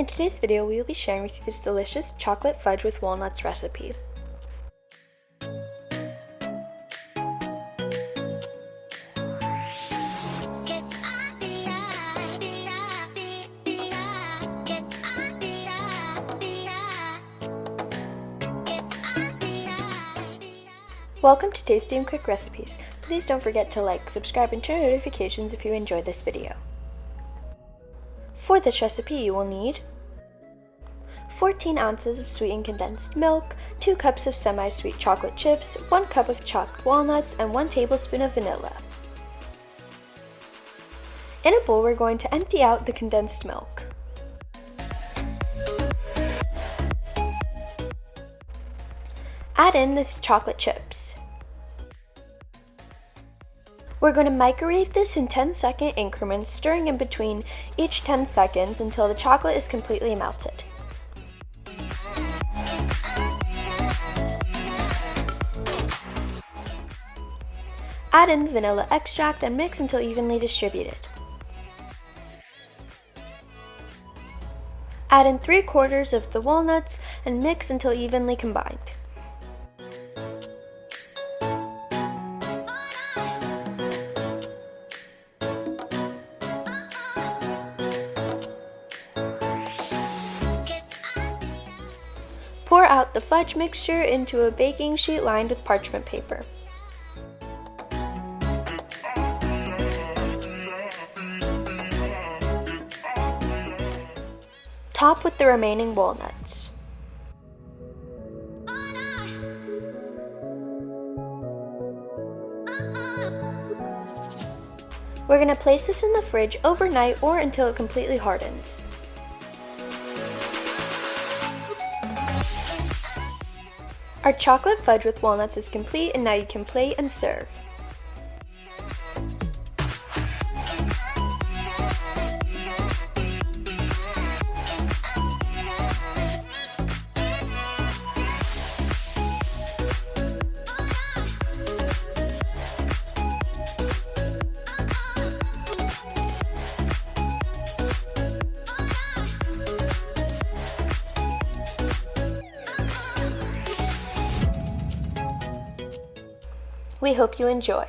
In today's video, we will be sharing with you this delicious chocolate fudge with walnuts recipe. Welcome to Tasty and Quick Recipes. Please don't forget to like, subscribe, and turn on notifications if you enjoyed this video. For this recipe, you will need 14 ounces of sweetened condensed milk, 2 cups of semi-sweet chocolate chips, 1 cup of chopped walnuts, and 1 tablespoon of vanilla. In a bowl, we're going to empty out the condensed milk. Add in the chocolate chips. We're going to microwave this in 10-second increments, stirring in between each 10 seconds until the chocolate is completely melted. Add in the vanilla extract and mix until evenly distributed. Add in 3/4 of the walnuts and mix until evenly combined. Pour out the fudge mixture into a baking sheet lined with parchment paper. Top with the remaining walnuts. We're going to place this in the fridge overnight or until it completely hardens. Our chocolate fudge with walnuts is complete, and now you can plate and serve. We hope you enjoy.